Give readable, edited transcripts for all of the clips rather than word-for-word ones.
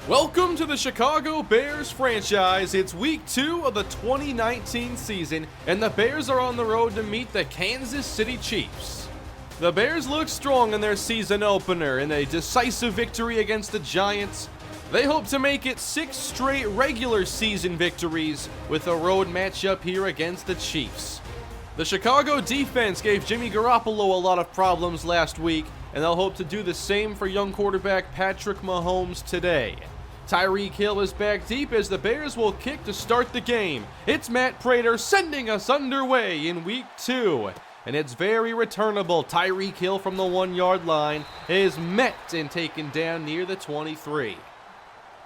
Welcome to the Chicago Bears franchise. It's week 2 of the 2019 season, and the Bears are on the road to meet the Kansas City Chiefs. The Bears look strong in their season opener in a decisive victory against the Giants. They hope to make it 6 straight regular season victories with a road matchup here against the Chiefs. The Chicago defense gave Jimmy Garoppolo a lot of problems last week, and they'll hope to do the same for young quarterback Patrick Mahomes today. Tyreek Hill is back deep as the Bears will kick to start the game. It's Matt Prater sending us underway in week 2. And it's very returnable. Tyreek Hill from the 1-yard line is met and taken down near the 23.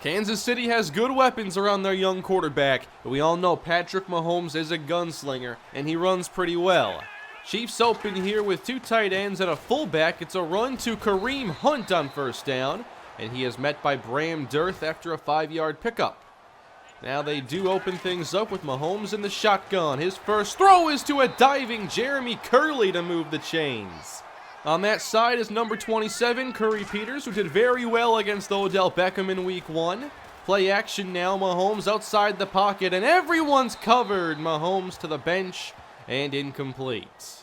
Kansas City has good weapons around their young quarterback, but we all know Patrick Mahomes is a gunslinger, and he runs pretty well. Chiefs open here with 2 tight ends and a fullback. It's a run to Kareem Hunt on first down, and he is met by Bram Dearth after a 5-yard pickup. Now they do open things up with Mahomes in the shotgun. His first throw is to a diving Jeremy Curley to move the chains. On that side is number 27, Curry Peters, who did very well against Odell Beckham in week 1. Play action now, Mahomes outside the pocket, and everyone's covered. Mahomes to the bench, and incomplete.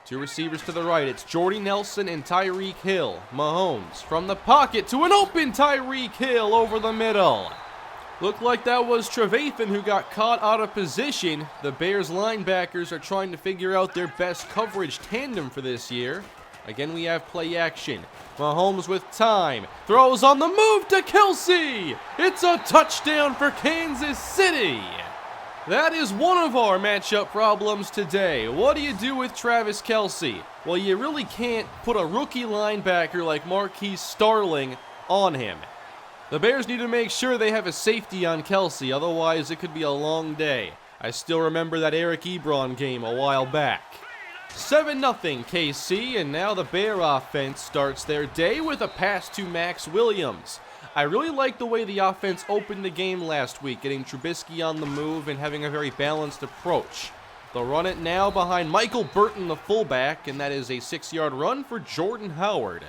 2 receivers to the right, it's Jordy Nelson and Tyreek Hill. Mahomes from the pocket to an open Tyreek Hill over the middle. Looked like that was Trevathan who got caught out of position. The Bears linebackers are trying to figure out their best coverage tandem for this year. Again, we have play action. Mahomes with time, throws on the move to Kelce. It's a touchdown for Kansas City. That is one of our matchup problems today. What do you do with Travis Kelce? Well, you really can't put a rookie linebacker like Marquise Starling on him. The Bears need to make sure they have a safety on Kelce, otherwise it could be a long day. I still remember that Eric Ebron game a while back. 7-0 KC, and now the Bear offense starts their day with a pass to Max Williams. I really like the way the offense opened the game last week, getting Trubisky on the move and having a very balanced approach. They'll run it now behind Michael Burton, the fullback, and that is a 6-yard run for Jordan Howard.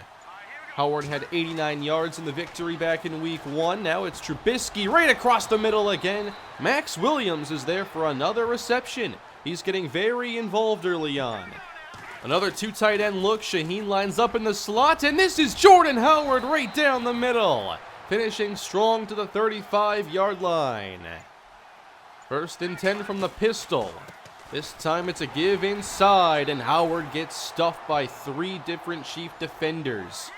Howard had 89 yards in the victory back in week 1. Now it's Trubisky right across the middle again. Max Williams is there for another reception. He's getting very involved early on. Another 2 tight end look. Shaheen lines up in the slot, and this is Jordan Howard right down the middle, finishing strong to the 35-yard line. 1st and 10 from the pistol. This time it's a give inside, and Howard gets stuffed by 3 different Chief defenders.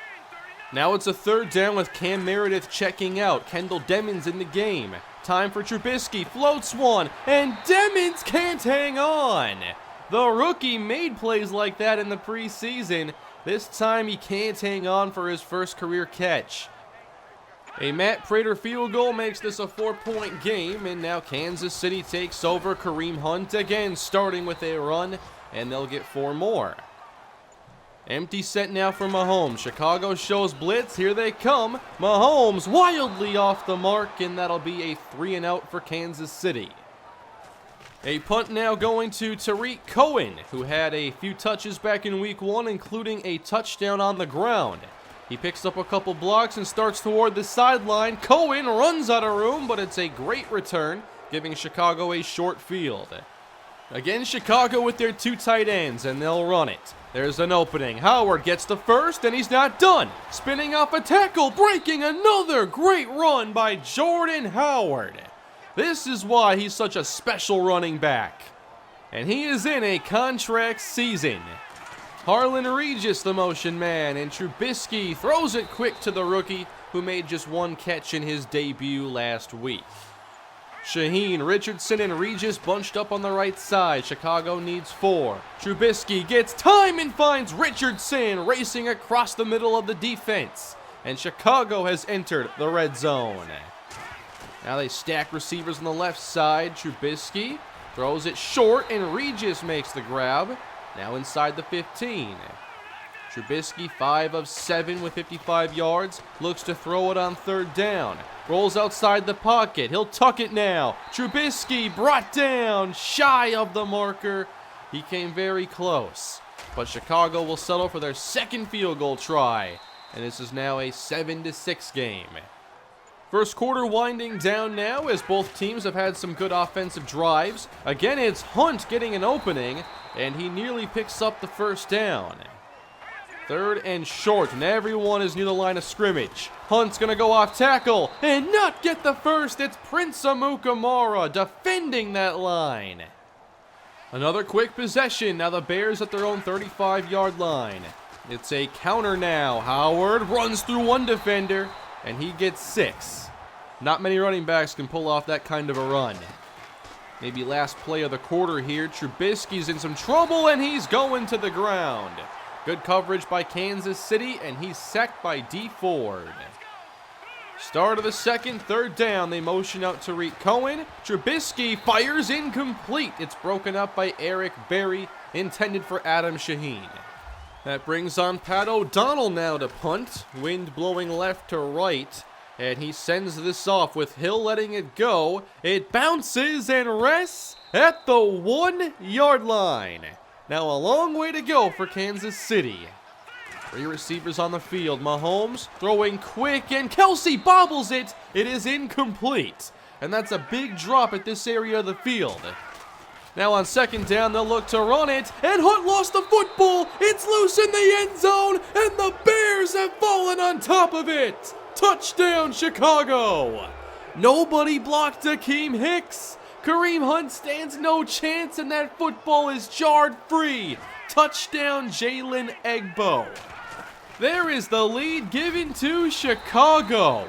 Now it's a 3rd down with Cam Meredith checking out. Kendall Demmons in the game. Time for Trubisky, floats one, and Demmons can't hang on. The rookie made plays like that in the preseason. This time he can't hang on for his first career catch. A Matt Prater field goal makes this a 4-point game, and now Kansas City takes over. Kareem Hunt again starting with a run, and they'll get 4 more. Empty set now for Mahomes. Chicago shows blitz. Here they come. Mahomes wildly off the mark, and that'll be a 3-and-out for Kansas City. A punt now going to Tariq Cohen, who had a few touches back in week 1, including a touchdown on the ground. He picks up a couple blocks and starts toward the sideline. Cohen runs out of room, but it's a great return, giving Chicago a short field. Again, Chicago with their 2 tight ends, and they'll run it. There's an opening. Howard gets the first, and he's not done. Spinning off a tackle, breaking another great run by Jordan Howard. This is why he's such a special running back. And he is in a contract season. Harlan Regis, the motion man, and Trubisky throws it quick to the rookie, who made just 1 catch in his debut last week. Shaheen, Richardson, and Regis bunched up on the right side. Chicago needs 4. Trubisky gets time and finds Richardson racing across the middle of the defense. And Chicago has entered the red zone. Now they stack receivers on the left side. Trubisky throws it short, and Regis makes the grab. Now inside the 15. Trubisky 5 of 7 with 55 yards. Looks to throw it on 3rd down. Rolls outside the pocket. He'll tuck it now. Trubisky brought down shy of the marker. He came very close. But Chicago will settle for their 2nd field goal try. And this is now a 7-6 game. First quarter winding down now as both teams have had some good offensive drives. Again, it's Hunt getting an opening, and he nearly picks up the first down. Third and short, and everyone is near the line of scrimmage. Hunt's going to go off tackle and not get the first. It's Prince Amukamara defending that line. Another quick possession. Now the Bears at their own 35-yard line. It's a counter now. Howard runs through one defender, and he gets 6. Not many running backs can pull off that kind of a run. Maybe last play of the quarter here. Trubisky's in some trouble, and he's going to the ground. Good coverage by Kansas City, and he's sacked by D. Ford. Start of the second, third down. They motion out Tariq Cohen. Trubisky fires incomplete. It's broken up by Eric Berry, intended for Adam Shaheen. That brings on Pat O'Donnell now to punt. Wind blowing left to right. And he sends this off with Hill letting it go. It bounces and rests at the 1-yard line. Now a long way to go for Kansas City. 3 receivers on the field. Mahomes throwing quick, and Kelsey bobbles it. It is incomplete. And that's a big drop at this area of the field. Now on second down, they'll look to run it, and Hunt lost the football. It's loose in the end zone, and the Bears have fallen on top of it. Touchdown, Chicago! Nobody blocked Akeem Hicks. Kareem Hunt stands no chance, and that football is jarred free. Touchdown, Jalen Egbo. There is the lead given to Chicago.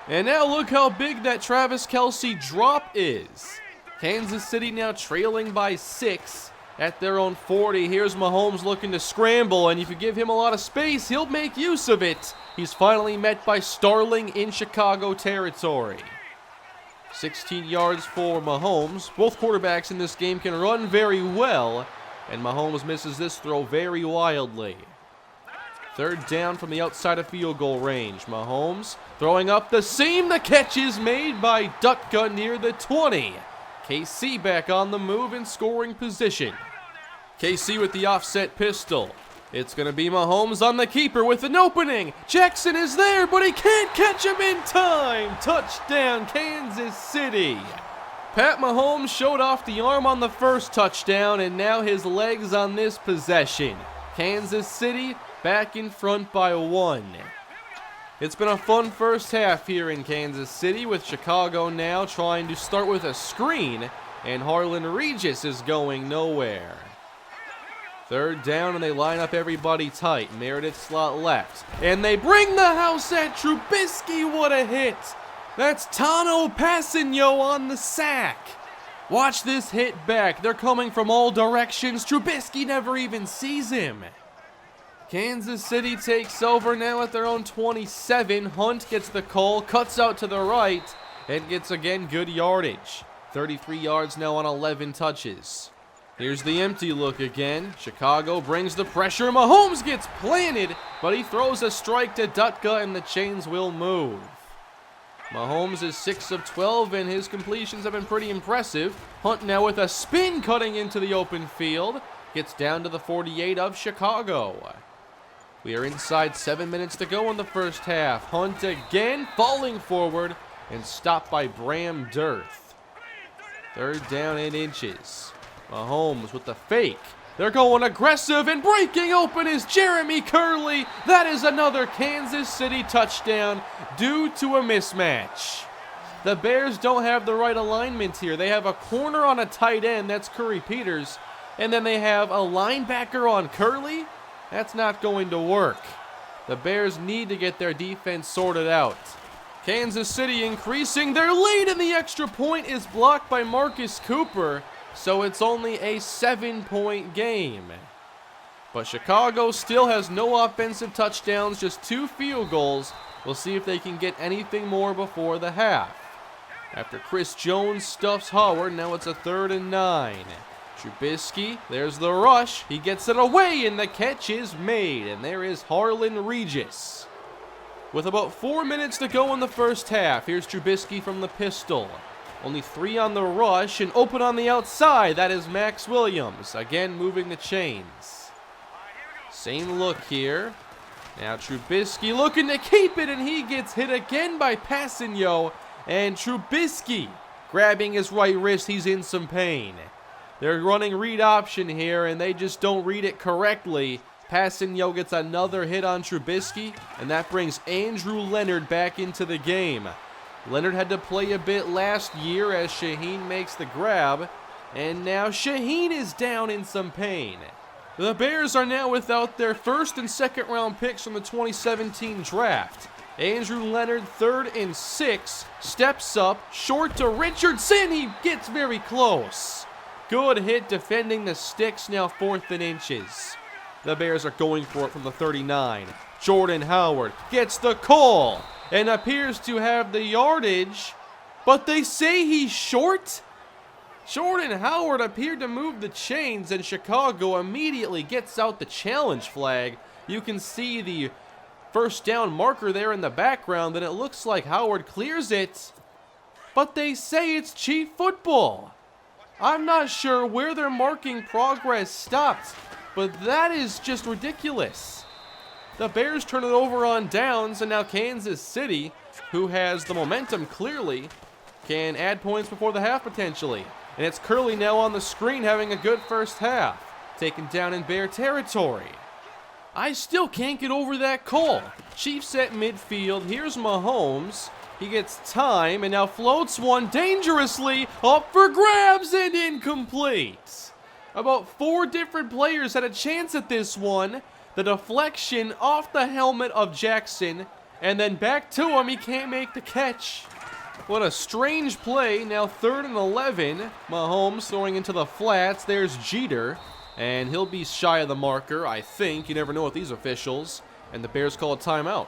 And now look how big that Travis Kelce drop is. Kansas City now trailing by 6 at their own 40. Here's Mahomes looking to scramble, and if you give him a lot of space, he'll make use of it. He's finally met by Starling in Chicago territory. 16 yards for Mahomes. Both quarterbacks in this game can run very well, and Mahomes misses this throw very wildly. Third down from the outside of field goal range. Mahomes throwing up the seam. The catch is made by Dutka near the 20. KC back on the move in scoring position. KC with the offset pistol. It's going to be Mahomes on the keeper with an opening. Jackson is there, but he can't catch him in time. Touchdown, Kansas City. Pat Mahomes showed off the arm on the first touchdown, and now his legs on this possession. Kansas City back in front by 1. It's been a fun first half here in Kansas City, with Chicago now trying to start with a screen, and Harlan Regis is going nowhere. Third down, and they line up everybody tight. Meredith slot left, and they bring the house at Trubisky. What a hit! That's Tano Passanio on the sack. Watch this hit back. They're coming from all directions. Trubisky never even sees him. Kansas City takes over now at their own 27. Hunt gets the call, cuts out to the right, and gets again good yardage. 33 yards now on 11 touches. Here's the empty look again. Chicago brings the pressure. Mahomes gets planted, but he throws a strike to Dutka, and the chains will move. Mahomes is 6 of 12, and his completions have been pretty impressive. Hunt now with a spin cutting into the open field. Gets down to the 48 of Chicago. We are inside 7 minutes to go in the first half. Hunt again falling forward and stopped by Bram Dirth. Third down 8 inches. Mahomes with the fake. They're going aggressive, and breaking open is Jeremy Curley. That is another Kansas City touchdown due to a mismatch. The Bears don't have the right alignment here. They have a corner on a tight end, that's Curry Peters, and then they have a linebacker on Curley. That's not going to work. The Bears need to get their defense sorted out. Kansas City increasing their lead, and the extra point is blocked by Marcus Cooper. So it's only a 7-point game. But Chicago still has no offensive touchdowns, just 2 field goals. We'll see if they can get anything more before the half. After Chris Jones stuffs Howard, now it's a 3rd and 9. Trubisky, there's the rush. He gets it away, and the catch is made. And there is Harlan Regis. With about 4 minutes to go in the first half, here's Trubisky from the pistol. Only 3 on the rush, and open on the outside. That is Max Williams, again moving the chains. Same look here. Now Trubisky looking to keep it, and he gets hit again by Passanio. And Trubisky grabbing his right wrist, he's in some pain. They're running read option here, and they just don't read it correctly. Passanio gets another hit on Trubisky, and that brings Andrew Leonard back into the game. Leonard had to play a bit last year as Shaheen makes the grab, and now Shaheen is down in some pain. The Bears are now without their first and second round picks from the 2017 draft. Andrew Leonard, 3rd and 6, steps up, short to Richardson, he gets very close. Good hit defending the sticks, now 4th and inches. The Bears are going for it from the 39. Jordan Howard gets the call and appears to have the yardage, but they say he's short? Jordan Howard appeared to move the chains, and Chicago immediately gets out the challenge flag. You can see the first down marker there in the background, and it looks like Howard clears it, but they say it's Chief football. I'm not sure where their marking progress stopped, but that is just ridiculous. The Bears turn it over on downs, and now Kansas City, who has the momentum clearly, can add points before the half potentially. And it's Curley now on the screen having a good first half, taken down in Bear territory. I still can't get over that call. Chiefs at midfield, here's Mahomes. He gets time and now floats one dangerously, up for grabs and incomplete. About 4 different players had a chance at this one. The deflection off the helmet of Jackson, and then back to him, he can't make the catch. What a strange play. Now 3rd and 11. Mahomes throwing into the flats. There's Jeter, and he'll be shy of the marker, I think. You never know with these officials. And the Bears call a timeout.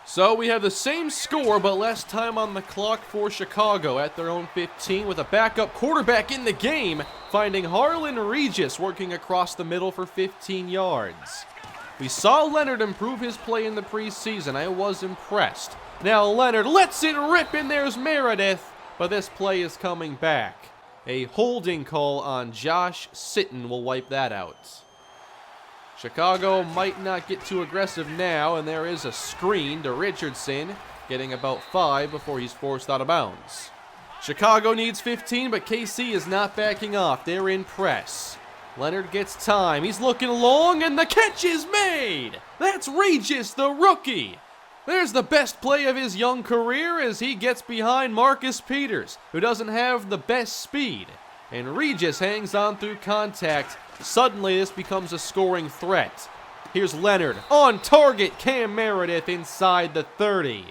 So we have the same score, but less time on the clock for Chicago at their own 15 with a backup quarterback in the game, finding Harlan Regis working across the middle for 15 yards. We saw Leonard improve his play in the preseason. I was impressed. Now Leonard lets it rip, and there's Meredith, but this play is coming back. A holding call on Josh Sitton will wipe that out. Chicago might not get too aggressive now, and there is a screen to Richardson, getting about 5 before he's forced out of bounds. Chicago needs 15, but KC is not backing off. They're in press. Leonard gets time. He's looking long, and the catch is made. That's Regis, the rookie. There's the best play of his young career as he gets behind Marcus Peters, who doesn't have the best speed. And Regis hangs on through contact. Suddenly, this becomes a scoring threat. Here's Leonard on target. Cam Meredith inside the 30.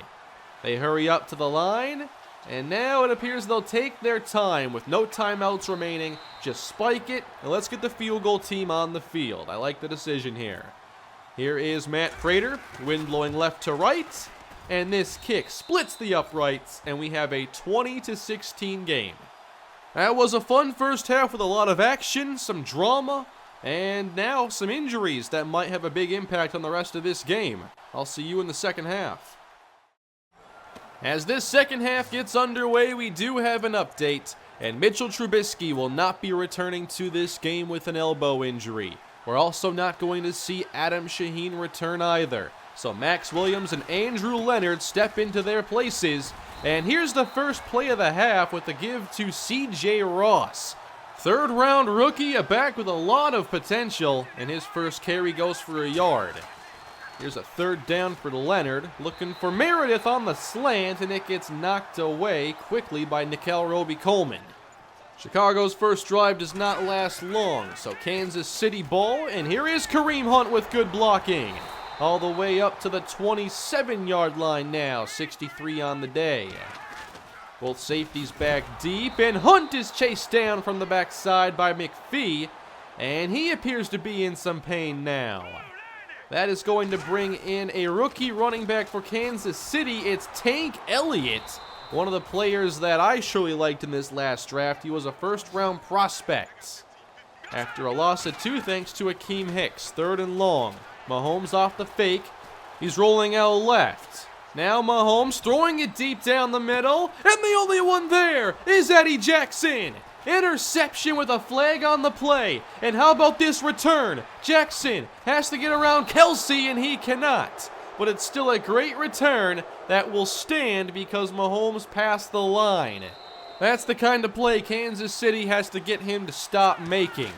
They hurry up to the line, and now it appears they'll take their time with no timeouts remaining. Just spike it, and let's get the field goal team on the field. I like the decision here. Here is Matt Prater, wind blowing left to right, and this kick splits the uprights, and we have a 20-16 game. That was a fun first half with a lot of action, some drama, and now some injuries that might have a big impact on the rest of this game. I'll see you in the second half. As this second half gets underway, we do have an update, and Mitchell Trubisky will not be returning to this game with an elbow injury. We're also not going to see Adam Shaheen return either. So Max Williams and Andrew Leonard step into their places. And here's the first play of the half with the give to C.J. Ross. 3rd round rookie, a back with a lot of potential, and his first carry goes for a yard. Here's a 3rd down for Leonard, looking for Meredith on the slant, and it gets knocked away quickly by Nickel Roby-Coleman. Chicago's first drive does not last long, so Kansas City ball, and here is Kareem Hunt with good blocking. All the way up to the 27-yard line now, 63 on the day. Both safeties back deep, and Hunt is chased down from the backside by McPhee, and he appears to be in some pain now. That is going to bring in a rookie running back for Kansas City. It's Tank Elliott, one of the players that I surely liked in this last draft. He was a first-round prospect. After a loss of 2 thanks to Akeem Hicks, 3rd and long. Mahomes off the fake. He's rolling out left. Now Mahomes throwing it deep down the middle, and the only one there is Eddie Jackson. Interception with a flag on the play. And how about this return? Jackson has to get around Kelsey, and he cannot. But it's still a great return that will stand because Mahomes passed the line. That's the kind of play Kansas City has to get him to stop making.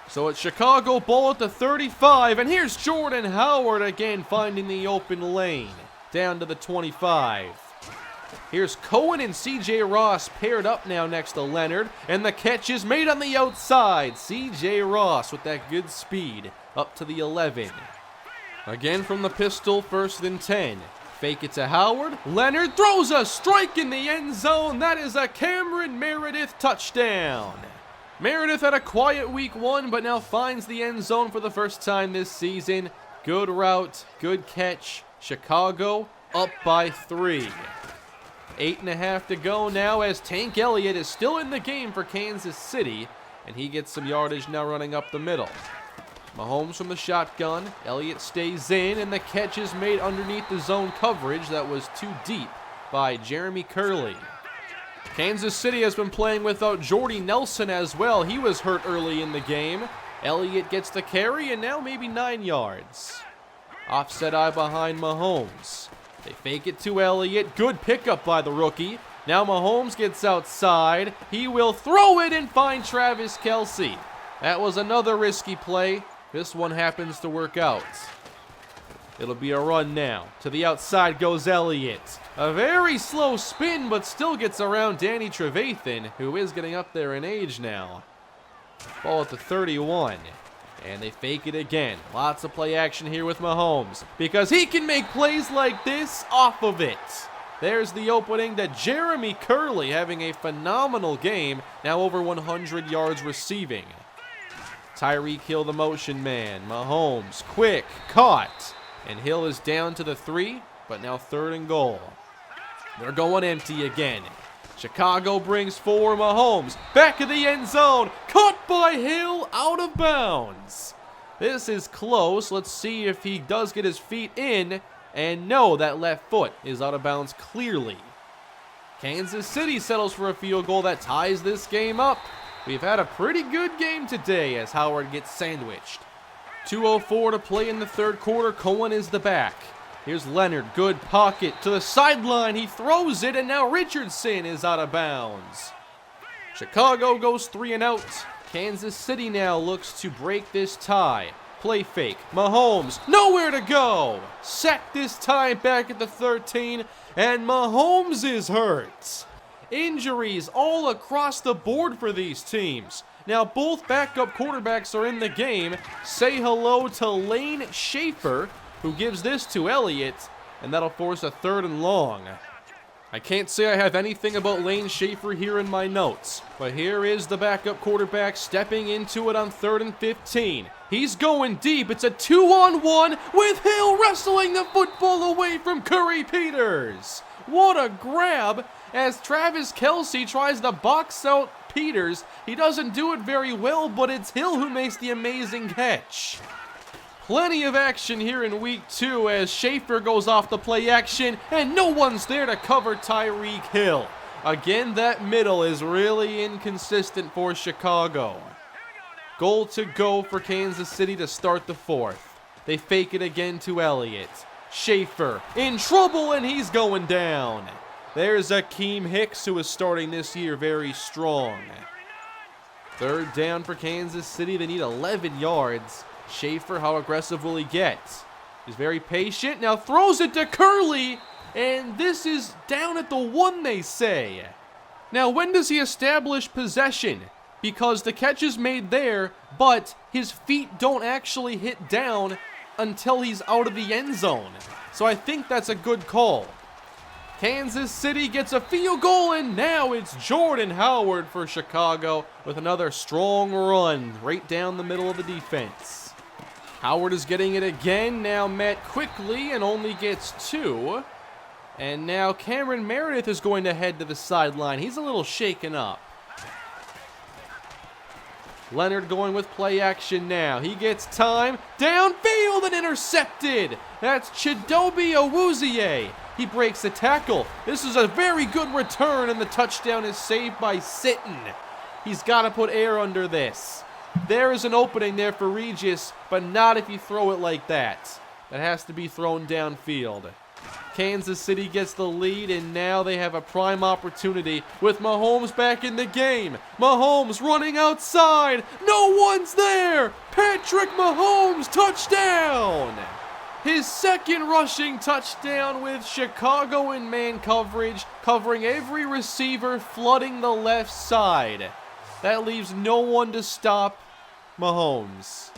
So it's Chicago ball at the 35, and here's Jordan Howard again finding the open lane. Down to the 25. Here's Cohen and C.J. Ross paired up now next to Leonard, and the catch is made on the outside. C.J. Ross with that good speed up to the 11. Again from the pistol, 1st and 10. Fake it to Howard. Leonard throws a strike in the end zone. That is a Cameron Meredith touchdown. Meredith had a quiet week 1, but now finds the end zone for the first time this season. Good route, good catch. Chicago up by 3. 8.5 to go now as Tank Elliott is still in the game for Kansas City, and he gets some yardage now running up the middle. Mahomes from the shotgun. Elliott stays in, and the catch is made underneath the zone coverage that was too deep by Jeremy Curley. Kansas City has been playing without Jordy Nelson as well. He was hurt early in the game. Elliott gets the carry, and now maybe 9 yards. Offset eye behind Mahomes. They fake it to Elliott. Good pickup by the rookie. Now Mahomes gets outside. He will throw it and find Travis Kelce. That was another risky play. This one happens to work out. It'll be a run now. To the outside goes Elliott. A very slow spin, but still gets around Danny Trevathan, who is getting up there in age now. Ball at the 31. And they fake it again. Lots of play action here with Mahomes, because he can make plays like this off of it. There's the opening to Jeremy Curley, having a phenomenal game, now over 100 yards receiving. Tyreek Hill, the motion man. Mahomes, quick, caught. And Hill is down to the 3, but now 3rd and goal. They're going empty again. Chicago brings 4. Mahomes back of the end zone, caught by Hill, out of bounds. This is close. Let's see if he does get his feet in. And no, that left foot is out of bounds clearly. Kansas City settles for a field goal that ties this game up. We've had a pretty good game today as Howard gets sandwiched. 2:04 to play in the 3rd quarter. Cohen is the back. Here's Leonard, good pocket to the sideline. He throws it, and now Richardson is out of bounds. Chicago goes 3 and out. Kansas City now looks to break this tie. Play fake. Mahomes, nowhere to go. Sacked this time back at the 13, and Mahomes is hurt. Injuries all across the board for these teams. Now both backup quarterbacks are in the game. Say hello to Lane Schaefer, who gives this to Elliott, and that'll force a 3rd and long. I can't say I have anything about Lane Schaefer here in my notes, but here is the backup quarterback stepping into it on 3rd and 15. He's going deep. It's a 2-on-1 with Hill wrestling the football away from Curry Peters. What a grab as Travis Kelce tries to box out Peters. He doesn't do it very well, but it's Hill who makes the amazing catch. Plenty of action here in week 2 as Schaefer goes off the play action, and no one's there to cover Tyreek Hill. Again, that middle is really inconsistent for Chicago. Goal to go for Kansas City to start the 4th. They fake it again to Elliott. Schaefer in trouble, and he's going down. There's Akeem Hicks, who is starting this year very strong. 3rd down for Kansas City. They need 11 yards. Schaefer, how aggressive will he get? He's very patient. Now throws it to Curley, and this is down at the 1, they say. Now, when does he establish possession? Because the catch is made there, but his feet don't actually hit down until he's out of the end zone. So I think that's a good call. Kansas City gets a field goal, and now it's Jordan Howard for Chicago with another strong run right down the middle of the defense. Howard is getting it again, now met quickly and only gets 2. And now Cameron Meredith is going to head to the sideline. He's a little shaken up. Leonard going with play action now. He gets time. Downfield and intercepted. That's Chidobe Awuzie. He breaks the tackle. This is a very good return, and the touchdown is saved by Sitton. He's got to put air under this. There is an opening there for Regis, but not if you throw it like that. That has to be thrown downfield. Kansas City gets the lead, and now they have a prime opportunity with Mahomes back in the game. Mahomes running outside. No one's there. Patrick Mahomes, touchdown. His second rushing touchdown with Chicago in man coverage, covering every receiver, flooding the left side. That leaves no one to stop Mahomes.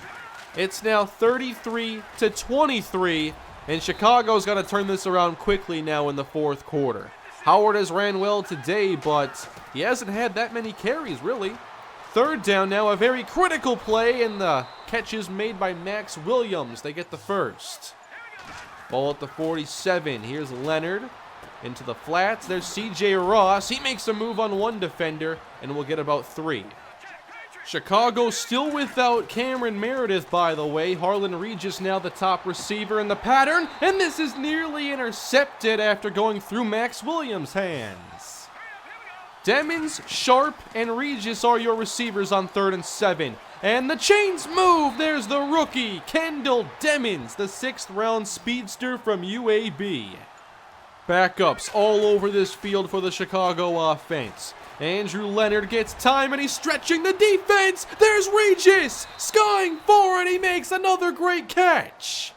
It's now 33-23. And Chicago's got to turn this around quickly now in the fourth quarter. Howard has ran well today, but he hasn't had that many carries, really. Third down now, a very critical play, and the catch is made by Max Williams. They get the first. Ball at the 47. Here's Leonard into the flats. There's C.J. Ross. He makes a move on one defender, and will get about 3. Chicago still without Cameron Meredith, by the way. Harlan Regis now the top receiver in the pattern, and this is nearly intercepted after going through Max Williams' hands. Demmons, Sharp, and Regis are your receivers on 3rd and 7. And the chains move. There's the rookie, Kendall Demmons, the 6th-round speedster from UAB. Backups all over this field for the Chicago offense. Andrew Leonard gets time, and he's stretching the defense. There's Regis, skying forward. He makes another great catch.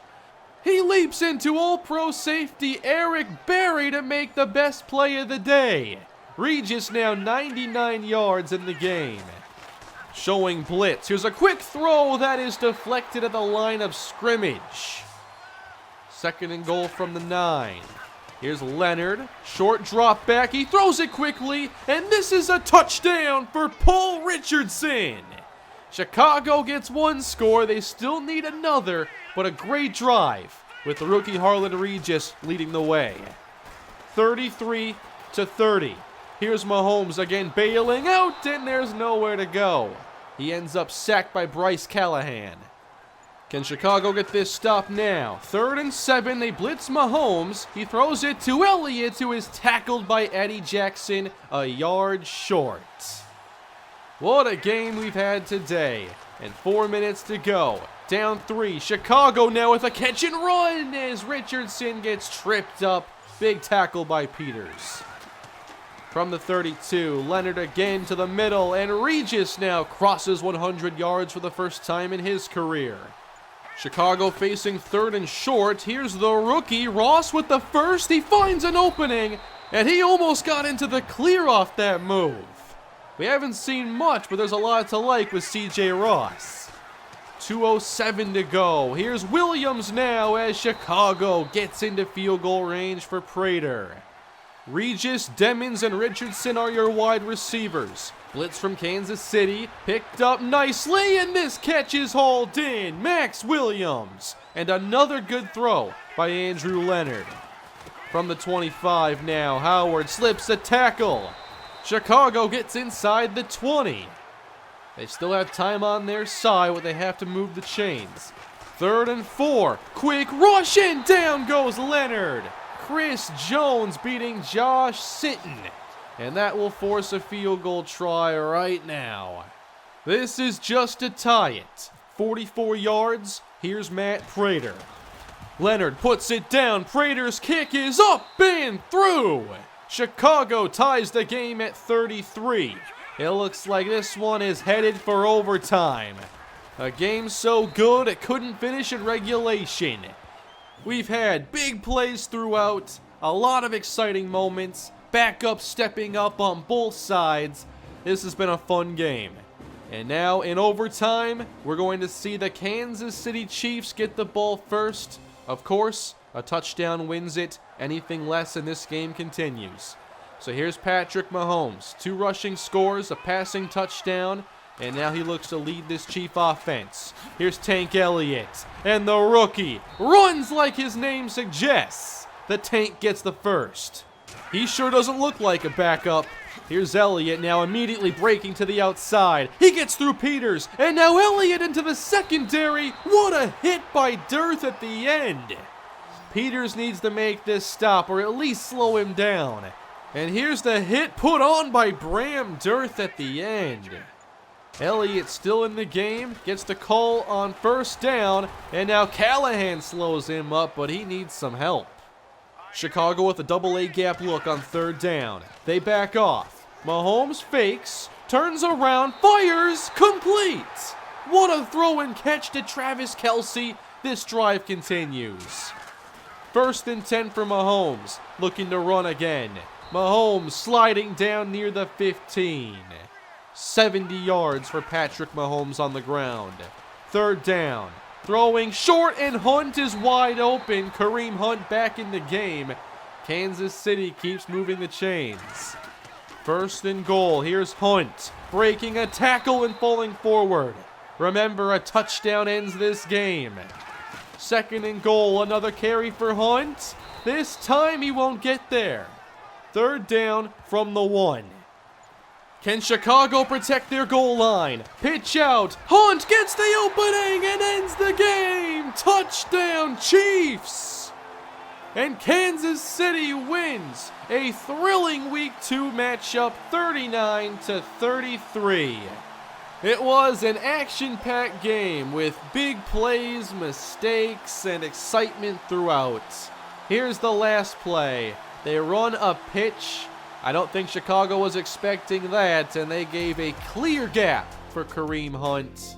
He leaps into All-Pro safety Eric Berry to make the best play of the day. Regis now 99 yards in the game. Showing blitz. Here's a quick throw that is deflected at the line of scrimmage. 2nd and goal from the 9. Here's Leonard, short drop back, he throws it quickly, and this is a touchdown for Paul Richardson. Chicago gets one score, they still need another, but a great drive with the rookie Harlan Regis leading the way. 33-30. Here's Mahomes again bailing out, and there's nowhere to go. He ends up sacked by Bryce Callahan. Can Chicago get this stop now? 3rd and 7, they blitz Mahomes. He throws it to Elliott, who is tackled by Eddie Jackson, a yard short. What a game we've had today. And 4 minutes to go. Down 3, Chicago now with a catch and run as Richardson gets tripped up. Big tackle by Peters. From the 32, Leonard again to the middle, and Regis now crosses 100 yards for the first time in his career. Chicago facing 3rd and short. Here's the rookie, Ross with the first. He finds an opening, and he almost got into the clear off that move. We haven't seen much, but there's a lot to like with C.J. Ross. 2:07 to go. Here's Williams now as Chicago gets into field goal range for Prater. Regis, Demmons, and Richardson are your wide receivers. Blitz from Kansas City, picked up nicely, and this catch is hauled in. Max Williams, and another good throw by Andrew Leonard. From the 25 now, Howard slips a tackle. Chicago gets inside the 20. They still have time on their side, but they have to move the chains. 3rd and 4, quick rush, and down goes Leonard. Chris Jones beating Josh Sitton. And that will force a field goal try right now. This is just to tie it. 44 yards. Here's Matt Prater. Leonard puts it down. Prater's kick is up and through. Chicago ties the game at 33. It looks like this one is headed for overtime. A game so good it couldn't finish in regulation. We've had big plays throughout, a lot of exciting moments. Backup stepping up on both sides. This has been a fun game. And now in overtime, we're going to see the Kansas City Chiefs get the ball first. Of course, a touchdown wins it. Anything less in this game continues. So here's Patrick Mahomes. 2 rushing scores, a passing touchdown, and now he looks to lead this Chief offense. Here's Tank Elliott, and the rookie runs like his name suggests. The Tank gets the first. He sure doesn't look like a backup. Here's Elliott now immediately breaking to the outside. He gets through Peters, and now Elliott into the secondary. What a hit by Dearth at the end. Peters needs to make this stop or at least slow him down. And here's the hit put on by Bram Dirth at the end. Elliott still in the game, gets the call on first down, and now Callahan slows him up, but he needs some help. Chicago with a double A gap look on third down. They back off. Mahomes fakes, turns around, fires, complete! What a throw and catch to Travis Kelce. This drive continues. 1st and 10 for Mahomes, looking to run again. Mahomes sliding down near the 15. 70 yards for Patrick Mahomes on the ground. 3rd down. Throwing short and Hunt is wide open. Kareem Hunt back in the game. Kansas City keeps moving the chains. 1st and goal. Here's Hunt breaking a tackle and falling forward. Remember, a touchdown ends this game. 2nd and goal. Another carry for Hunt. This time he won't get there. 3rd down from the 1. Can Chicago protect their goal line? Pitch out. Hunt gets the opening and ends the game. Touchdown, Chiefs. And Kansas City wins a thrilling Week 2 matchup 39-33. It was an action-packed game with big plays, mistakes, and excitement throughout. Here's the last play. They run a pitch. I don't think Chicago was expecting that, and they gave a clear gap for Kareem Hunt.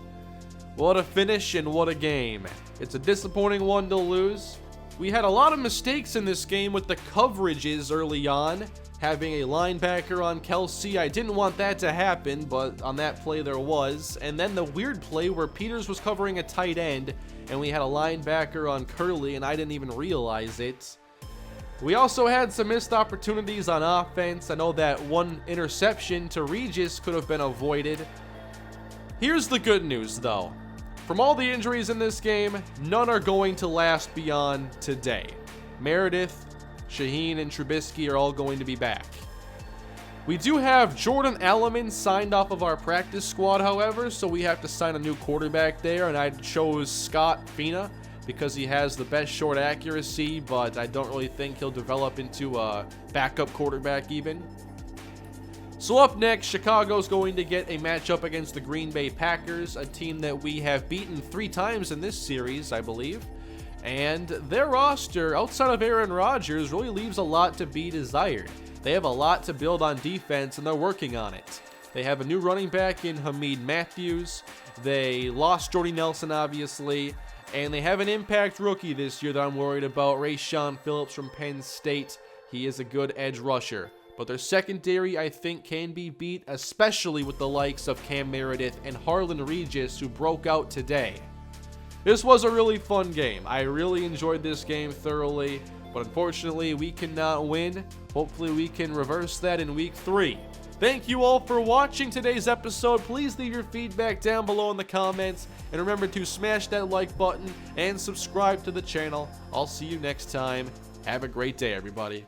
What a finish and what a game. It's a disappointing one to lose. We had a lot of mistakes in this game with the coverages early on. Having a linebacker on Kelce, I didn't want that to happen, but on that play there was. And then the weird play where Peters was covering a tight end, and we had a linebacker on Curley, and I didn't even realize it. We also had some missed opportunities on offense. I know that one interception to Regis could have been avoided. Here's the good news, though. From all the injuries in this game, none are going to last beyond today. Meredith, Shaheen, and Trubisky are all going to be back. We do have Jordan Alleman signed off of our practice squad, however, so we have to sign a new quarterback there, and I chose Scott Fina because he has the best short accuracy, but I don't really think he'll develop into a backup quarterback even. So up next, Chicago's going to get a matchup against the Green Bay Packers, a team that we have beaten 3 times in this series, I believe. And their roster, outside of Aaron Rodgers, really leaves a lot to be desired. They have a lot to build on defense, and they're working on it. They have a new running back in Hamid Matthews. They lost Jordy Nelson, obviously. And they have an impact rookie this year that I'm worried about, Rayshon Phillips from Penn State. He is a good edge rusher. But their secondary, I think, can be beat, especially with the likes of Cam Meredith and Harlan Regis, who broke out today. This was a really fun game. I really enjoyed this game thoroughly, but unfortunately, we cannot win. Hopefully, we can reverse that in Week 3. Thank you all for watching today's episode. Please leave your feedback down below in the comments. And remember to smash that like button and subscribe to the channel. I'll see you next time. Have a great day, everybody.